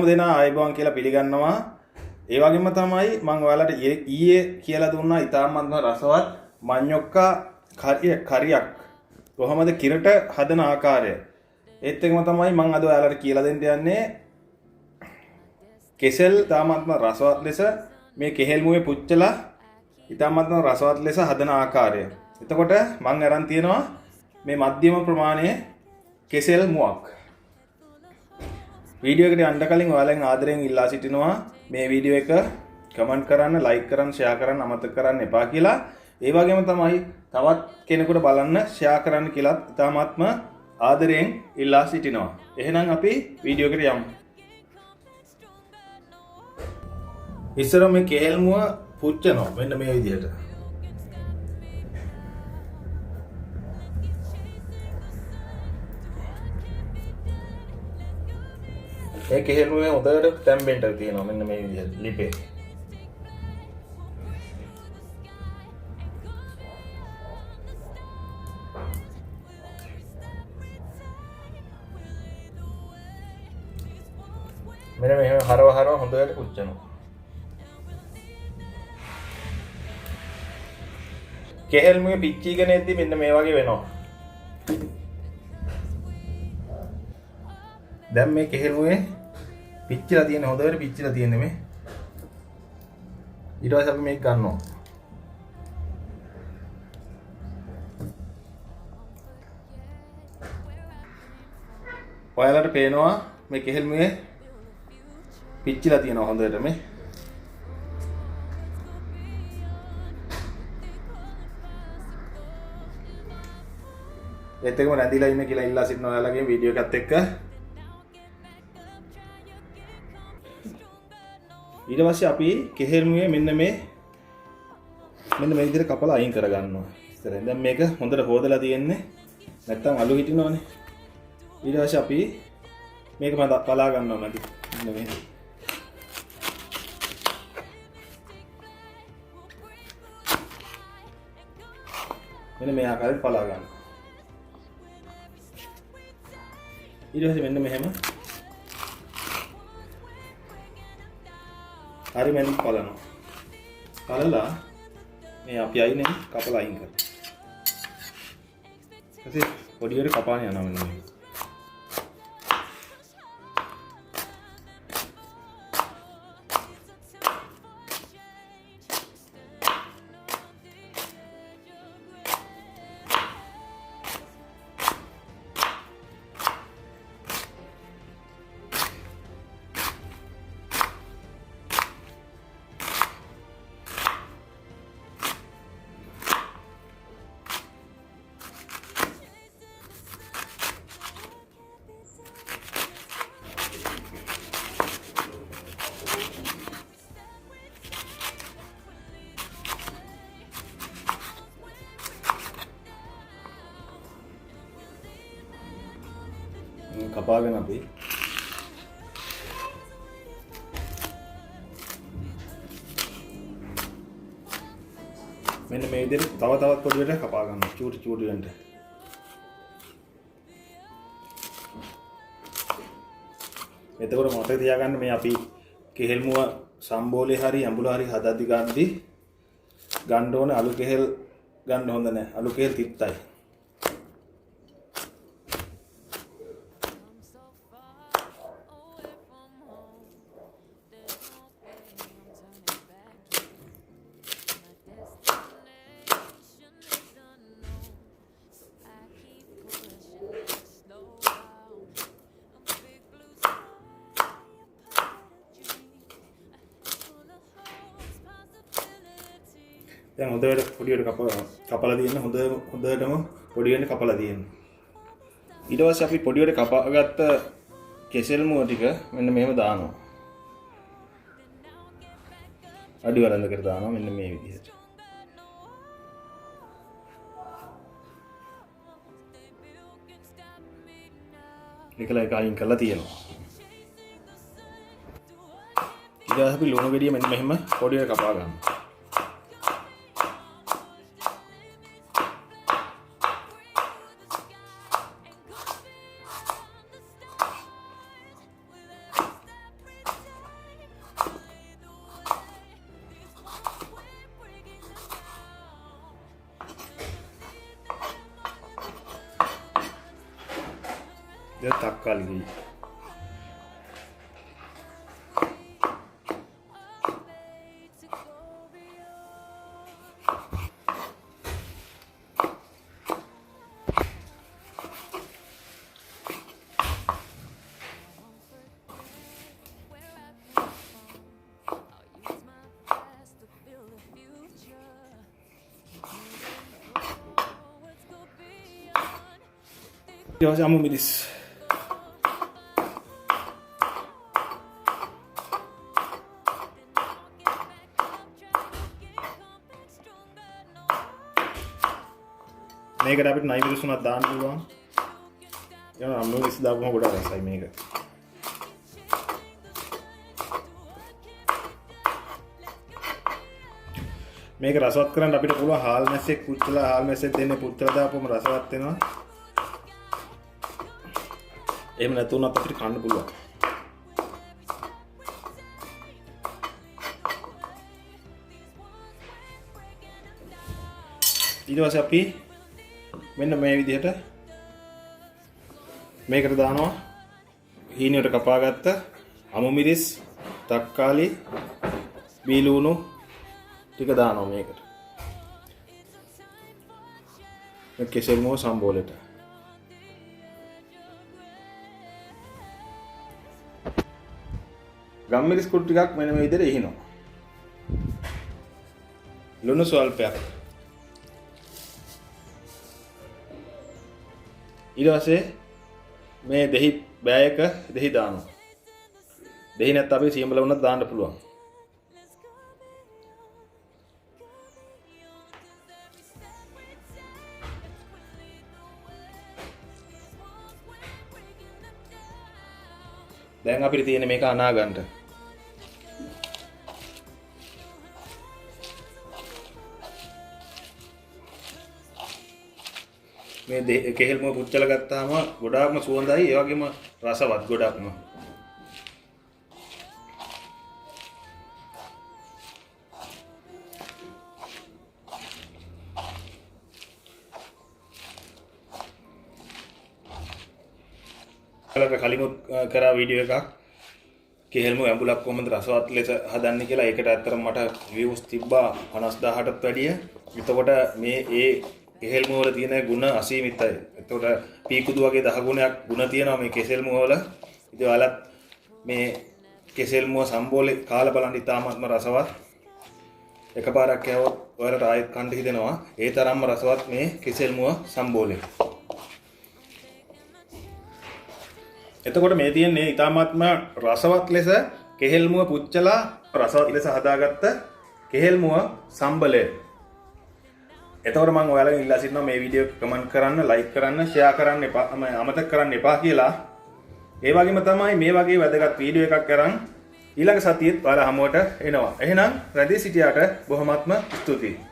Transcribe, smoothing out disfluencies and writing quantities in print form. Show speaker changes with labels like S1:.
S1: දෙනා ආයුබෝවන් කියලා පිළිගන්නවා. ඒ වගේම තමයි මම ඔයාලට ඊයේ කියලා දුන්නා ඉතාමත්ම රසවත් මඤ්ඤොක්කා කරියක් කොහොමද කිරට හදන ආකාරය. ඒත් එක්කම තමයි මම අද ඔයාලට කියලා දෙන්න යන්නේ කෙසෙල් ඉතාමත්ම රසවත් ලෙස මේ කෙහෙල් මුවේ පුච්චලා ඉතාමත්ම රසවත් ලෙස හදන ආකාරය. එතකොට මම අරන් තියෙනවා මේ මධ්‍යම ප්‍රමාණයේ කෙසෙල් මුවක්. වීඩියෝ එකට යන්න කලින් ඔයාලෙන් ආදරෙන් ඉල්ලා සිටිනවා මේ වීඩියෝ එක කමෙන්ට් කරන්න, ලයික් කරන්න, ෂෙයා කරන්න අමතක කරන්න එපා කියලා. ඒ වගේම තමයි තවත් කෙනෙකුට බලන්න ෂෙයා කරන්න කියලා ඉතාමත්ම ආදරෙන් ඉල්ලා සිටිනවා. එහෙනම් අපි වීඩියෝ එකට යමු. ඉස්සර මේ කෙහෙල් මුව පුච්චනවා මෙන්න මේ විදිහට. මේ කෙහෙල් මුවේ හොඳට තැම්බෙන්න තියෙනවා මෙන්න මේ විදිහට ලිපේ. මෙන්න මෙහෙම හරව හොඳට පුච්චනවා. කෙහෙල් මුවේ පිච්චීගෙන එද්දි මෙන්න මේ වගේ වෙනවා. දැන් මේ කෙහෙල් මුවේ පිච්චිලා තියෙන හොඳට පිච්චිලා තියෙන මේ. ඊට පස්සේ අපි මේක ගන්නවා. ඔයාලට පේනවා මේ කෙහෙල් මුවේ පිච්චිලා තියෙනවා හොඳට මේ. ඒත් එකම රැඳිලා ඉන්න කියලා ඉල්ලා සිටින ඔයාලගේ වීඩියෝ එකත් එක්ක. ඊට පස්සේ අපි කෙහෙල් මුවේ මෙන්න මේ විදිහට කපලා අයින් කරගන්නවා. ඉතින් දැන් මේක හොඳට හොදලා තියෙන්නේ. නැත්තම් අලු හිටිනවනේ. ඊට පස්සේ අපි මේක පලා ගන්නවා මැදි. මෙන්න මේ. මෙන්න මේ ආකාරයට පලා ගන්නවා. ඊට පස්සේ මෙන්න මෙහෙම හරි මැදින් පලනවා. පලලා මේ අපි අයිනේ කපලා අයින් කරනවා. ඊපස්සේ පොඩියට කපාන යනවා මෙන්න මේ. කපාගෙන අපි මෙන්න මේ විදිහට තවත් පොඩියට කපා ගන්නවා චූටි වෙන්න. එතකොට මතක තියාගන්න මේ අපි කෙහෙල් මුව සම්බෝලේ හරි අඹුල හරි හදද්දි ගන්න ඕනේ අලු කෙහෙල් ගන්න හොඳ නැහැ. අලු කෙහෙල් තිත්තයි. දැන් හොඳට පොඩියට කපලා තියෙන හොඳටම පොඩි වෙන්න කපලා තියෙන. ඊට පස්සේ අපි පොඩියට කපාගත්ත කෙසෙල් මුව ටික මෙන්න මෙහෙම දානවා. අඩි වරන්දකට දානවා මෙන්න මේ විදිහට. එක අයින් කරලා තියෙනවා. ඊට පස්සේ අපි ලුණු ගෙඩිය මෙන්න මෙහෙම පොඩියට කපා ගන්නවා. දැන් තක්කාලි ගිහි. ඊට පස්සේ අමු මිරිස් මේකට අපිට නයි මිරිස් උනක් දාන්න පුළුවන්. එහෙනම් අමු මිරිස් දාපුවම ගොඩක් රසයි මේක. මේක රසවත් කරන්න අපිට පුළුවන් හාල් මැස්සෙක් පුච්චලා හාල් මැස්සෙක් දෙන්නේ පුච්චලා දාපුවම රසවත් වෙනවා. එහෙම නැතුණත් අපිට කන්න පුළුවන්. ඊට පස්සේ අපි මෙන්න මේ විදිහට මේකට දානවා හීනියට කපාගත්ත අමු මිරිස්, තක්කාලි, බීලුණු ටික දානවා මේකට. මේ කෙසෙල් මොව සම්බෝලෙට. ගම්මිරිස් කුඩු ටිකක් මෙන්න මේ විදිහට ඉහිනවා. ලුණු ස්වල්පයක්. ඊට පස්සේ මේ දෙහි බෑයක දෙහි දානවා. දෙහි නැත්නම් අපි සියඹල වුණත් දාන්න පුළුවන්. දැන් අපිට තියෙන්නේ මේක අනා ගන්න. මේ කෙහෙල් මොව පුච්චලා ගත්තාම ගොඩාක්ම සුවඳයි ඒ වගේම රසවත් ගොඩක්ම. කලිමුත් කරා වීඩියෝ එකක් කෙහෙල් මොව ඇඹුලක් කොහොමද රසවත් ලෙස හදන්නේ කියලා. ඒකට ඇත්තටම මට views තිබ්බා 50000ටත් වැඩිය. එතකොට මේ කෙහෙල් මොව වල තියෙන ගුණ අසීමිතයි. එතකොට පීකුදු වගේ 10 ගුණයක් ගුණ තියෙනවා මේ කෙසෙල් මොව වල. ඉතින් ඔයාලත් මේ කෙසෙල් මොව සම්බෝලේ කාලා බලන්න ඉතාමත්ම රසවත්. එකපාරක් කෑවොත් ඔයාලට ආයෙත් කන්න හිතෙනවා. ඒ තරම්ම රසවත් මේ කෙසෙල් මොව සම්බෝලේ. එතකොට මේ තියෙන්නේ ඉතාමත්ම රසවත් ලෙස කෙහෙල් මුව පුච්චලා රසවත් ලෙස හදාගත්ත කෙහෙල් මුව සම්බලය. එතකොට මම ඔයාලගෙන් ඉල්ලා සිටිනවා මේ වීඩියෝ එක කමෙන්ට් කරන්න, ලයික් කරන්න, ෂෙයා කරන්න එපා, අමතක කරන්න එපා කියලා. ඒ වගේම තමයි මේ වගේ වැදගත් වීඩියෝ එකක් අරන් ඊළඟ සතියේත් ඔයාලා හමුවට එනවා. එහෙනම් රැඳී සිටියාට බොහොමත්ම ස්තුතියි.